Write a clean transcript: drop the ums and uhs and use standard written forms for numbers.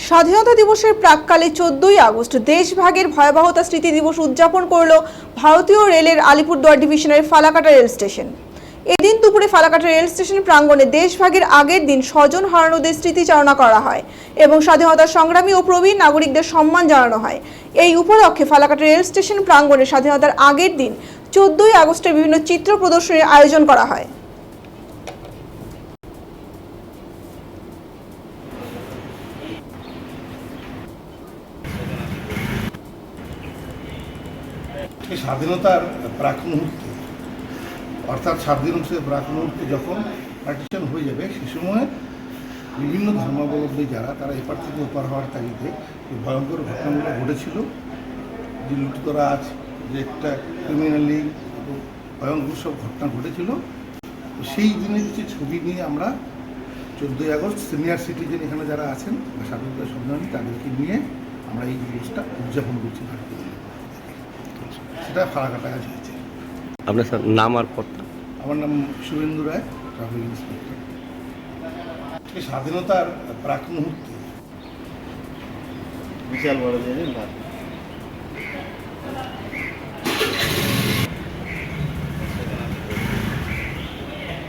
স্বাধীনতা দিবসের প্রাক্কালে 14ই আগস্ট দেশভাগের ভয়াবহতা স্মৃতি দিবস উদযাপন করল ভারতীয় রেলের আলিপুরদুয়ার ডিভিশনের ফালাকাটা রেল স্টেশন। এদিন দুপুরে ফালাকাটা রেল স্টেশন প্রাঙ্গণে দেশভাগের আগের দিন স্বজন হারানোদের স্মৃতিচারণা করা হয় এবং স্বাধীনতা সংগ্রামী ও প্রবীণ নাগরিকদের সম্মান জানানো হয়। এই উপলক্ষে ফালাকাটা রেল স্টেশন প্রাঙ্গণে স্বাধীনতার আগের দিন 14ই আগস্টের বিভিন্ন চিত্র প্রদর্শনীর আয়োজন করা হয়। স্বাধীনতার প্রাক মুহূর্তে অর্থাৎ স্বাধীনতার প্রাক মুহূর্তে যখন পার্টিশন হয়ে যাবে সে সময় বিভিন্ন ধর্মাবলম্বী যারা তারা এপার থেকে ওপার হওয়ার তাগিদে ভয়ঙ্কর ঘটনাগুলো ঘটেছিল, যে লুটতরাজ, যে একটা ক্রিমিনালি ভয়ঙ্কর সব ঘটনা ঘটেছিল। তো সেই দিনের কিছু ছবি নিয়ে আমরা 14ই আগস্ট সিনিয়র সিটিজেন এখানে যারা আছেন বা স্বাধীনতা সংগ্রামী তাদেরকে নিয়ে আমরা এই দিবসটা উদযাপন করছি ভারতীয়। সেটা ফালাকাটা কাজ হয়েছে। আপনার স্যার নাম আর পদটা? আমার নাম শুভেন্দু রায়, ট্রাফিক ইন্সপেক্টর। স্বাধীনতার প্রাক মুহূর্তে বিশাল বড়